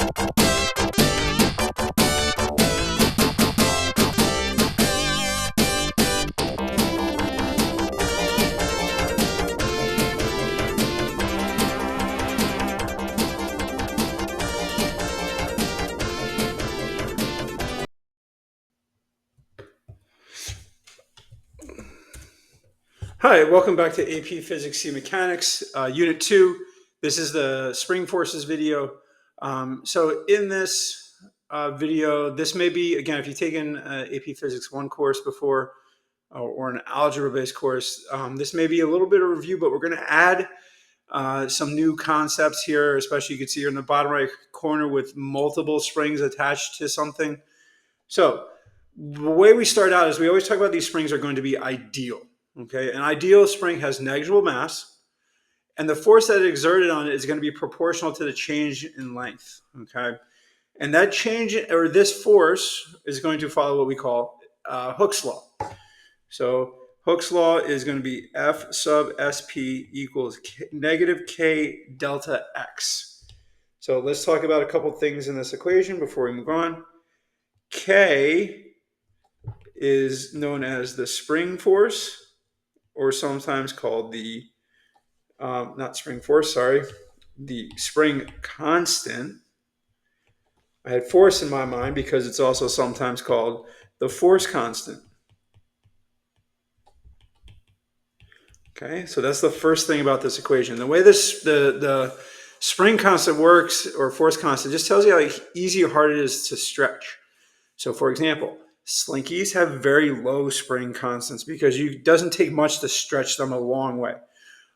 Hi, welcome back to AP Physics C Mechanics, Unit 2. This is the spring forces video. So in this video, this may be, again, if you've taken AP Physics 1 course before or an algebra-based course, this may be a little bit of review, but we're going to add some new concepts here, especially you can see here in the bottom right corner with multiple springs attached to something. So the way we start out is we always talk about these springs are going to be ideal. Okay, an ideal spring has negligible mass, and the force that is exerted on it is going to be proportional to the change in length. Okay, and that change or this force is going to follow what we call Hooke's law. So Hooke's law is going to be F sub SP equals negative K delta X. So let's talk about a couple things in this equation before we move on. K is known as the spring force, or sometimes called the, not spring force, sorry, the spring constant. I had force in my mind because it's also sometimes called the force constant. Okay, so that's the first thing about this equation. The way the spring constant works, or force constant, just tells you how easy or hard it is to stretch. So for example, slinkies have very low spring constants because it doesn't take much to stretch them a long way.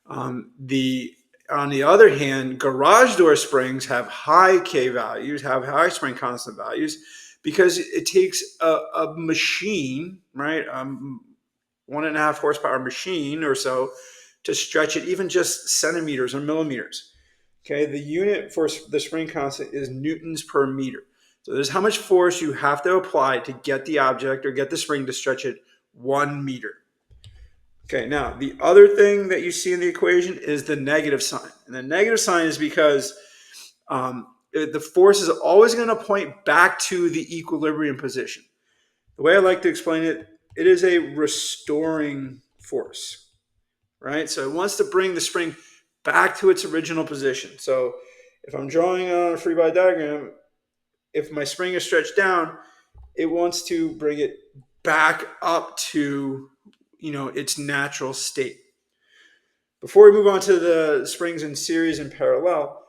On the other hand, garage door springs have high K values, have high spring constant values, because it takes a machine, right, 1.5 horsepower machine or so, to stretch it even just centimeters or millimeters. Okay, the unit for the spring constant is newtons per meter. So there's how much force you have to apply to get the object or get the spring to stretch it 1 meter. Okay, now the other thing that you see in the equation is the negative sign. And the negative sign is because the force is always going to point back to the equilibrium position. The way I like to explain it, it is a restoring force, right? So it wants to bring the spring back to its original position. So if I'm drawing on a free body diagram, if my spring is stretched down, it wants to bring it back up to, its natural state. Before we move on to the springs in series and parallel,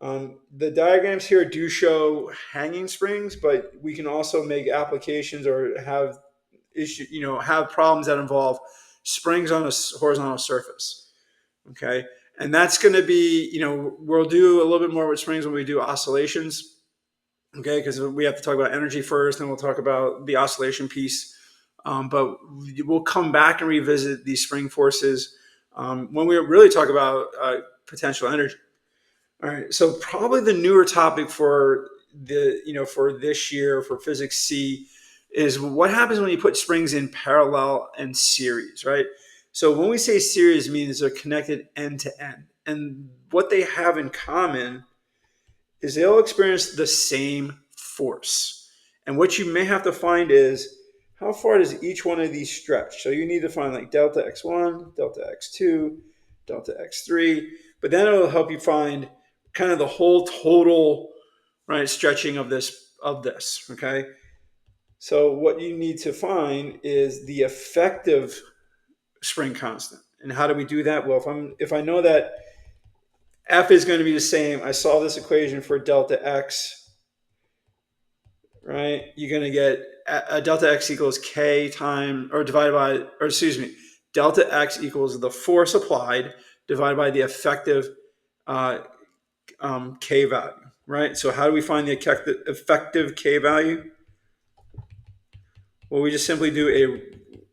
the diagrams here do show hanging springs, but we can also make applications or have have problems that involve springs on a horizontal surface. Okay, and that's going to be, we'll do a little bit more with springs when we do oscillations. Okay, because we have to talk about energy first, and we'll talk about the oscillation piece. But we'll come back and revisit these spring forces when we really talk about potential energy. All right, so probably the newer topic for for this year for Physics C is what happens when you put springs in parallel and series, right? So when we say series, it means they're connected end to end, and what they have in common is they all experience the same force. And what you may have to find is how far does each one of these stretch? So you need to find like delta x1, delta x2, delta x3, but then it'll help you find kind of the whole total, right, stretching of this, okay? So what you need to find is the effective spring constant. And how do we do that? Well, if I know that F is going to be the same, I solve this equation for delta x, right? You're going to get a delta x equals K time, or divided by, or excuse me, delta x equals the force applied divided by the effective K value, right? So how do we find the effective K value? Well, we just simply do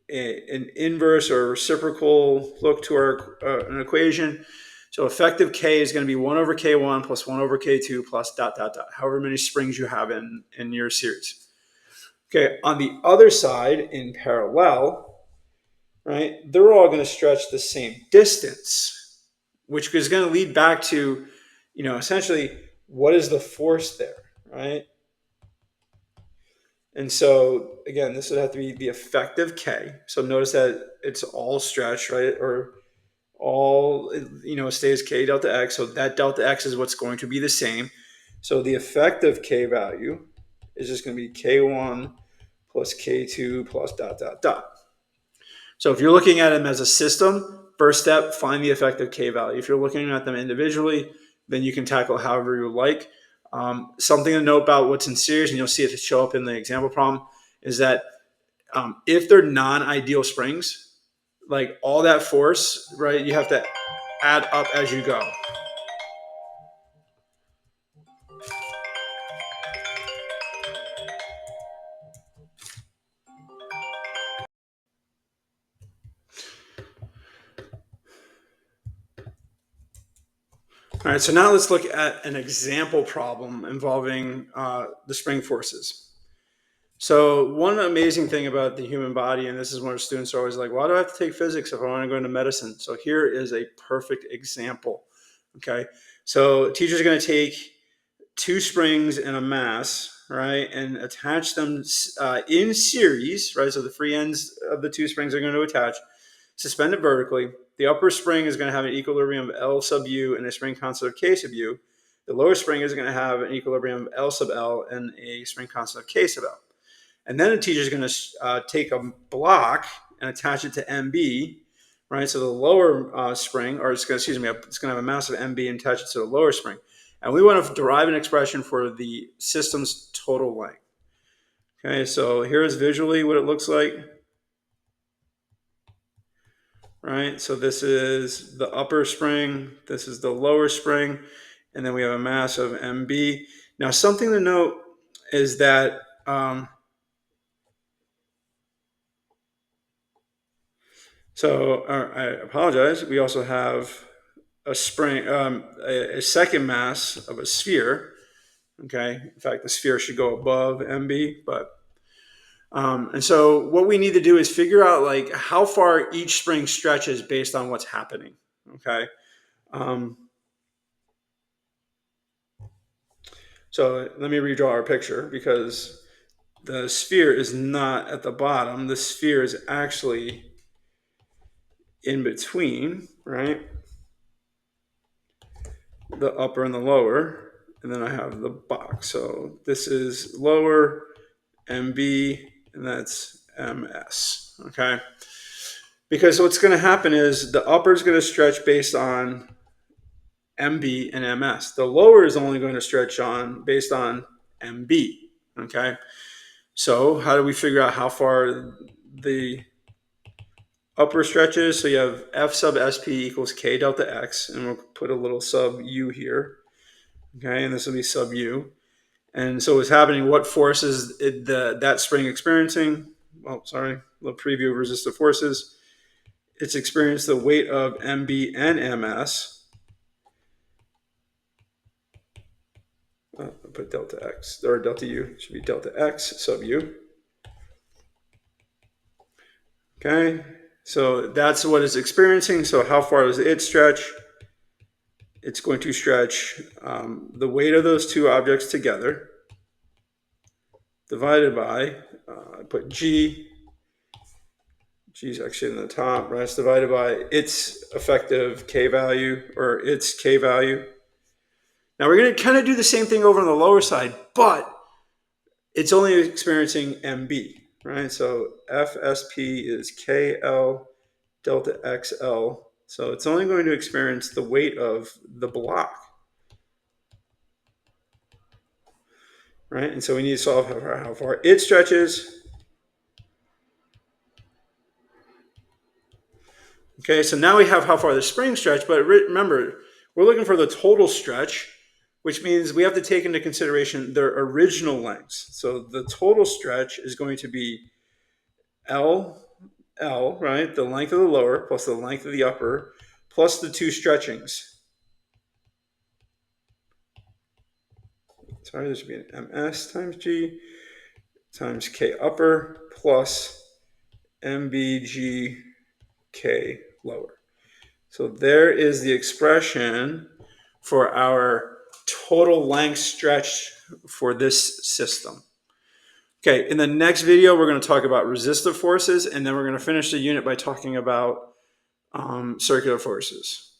an inverse or reciprocal look to our an equation. So effective K is going to be 1 over K1 plus 1 over K2 plus dot, dot, dot, however many springs you have in your series. Okay, on the other side, in parallel, right, they're all going to stretch the same distance, which is going to lead back to, essentially, what is the force there? right? And so again, this would have to be the effective K. So notice that it's all stretch, right? Or all, stays K delta X. So that delta X is what's going to be the same. So the effective K value is just going to be K1 plus K2 plus dot, dot, dot. So if you're looking at them as a system, first step, find the effective K value. If you're looking at them individually, then you can tackle however you like. Something to note about what's in series, and you'll see it show up in the example problem, is that if they're non-ideal springs, like all that force, right, you have to add up as you go. All right, so now let's look at an example problem involving the spring forces. So one amazing thing about the human body, and this is when our students are always like, why do I have to take physics if I want to go into medicine? So here is a perfect example, okay? So teachers are going to take two springs and a mass, right, and attach them in series, right? So the free ends of the two springs are going to attach, suspended vertically. The upper spring is going to have an equilibrium of L sub U and a spring constant of K sub U. The lower spring is going to have an equilibrium of L sub L and a spring constant of K sub L. And then the teacher is going to take a block and attach it to MB, right? So the lower spring, or it's going to have a mass of MB and attach it to the lower spring. And we want to derive an expression for the system's total length. Okay, so here's visually what it looks like. Right, so this is the upper spring, this is the lower spring, and then we have a mass of MB. Now, something to note is that I apologize. We also have a spring, a second mass of a sphere. Okay, in fact, the sphere should go above MB, but and so what we need to do is figure out like how far each spring stretches based on what's happening. Okay. So let me redraw our picture because the sphere is not at the bottom. The sphere is actually in between, right? The upper and the lower. And then I have the box. So this is lower MB and that's MS, okay? Because what's going to happen is the upper is going to stretch based on MB and MS. The lower is only going to stretch based on MB, okay? So how do we figure out how far the upper stretches? So you have F sub SP equals K delta X, and we'll put a little sub U here, okay? And this will be sub U. And so what's happening, what force is that spring experiencing? Well, sorry, a little preview of resistive forces. It's experienced the weight of MB and MS. I'll put delta X, or delta U, it should be delta X sub U. Okay, so that's what it's experiencing. So how far does it stretch? It's going to stretch the weight of those two objects together divided by, I put G is actually in the top, right? It's divided by its effective K value, or its K value. Now we're going to kind of do the same thing over on the lower side, but it's only experiencing MB, right? So FSP is KL delta XL. So it's only going to experience the weight of the block, right? And so we need to solve how far it stretches. Okay, so now we have how far the spring stretch, but remember, we're looking for the total stretch, which means we have to take into consideration their original lengths. So the total stretch is going to be L, right? The length of the lower plus the length of the upper plus the two stretchings. Sorry, there should be an MS times G times K upper plus MBG K lower. So there is the expression for our total length stretch for this system. Okay, in the next video, we're going to talk about resistive forces, and then we're going to finish the unit by talking about circular forces.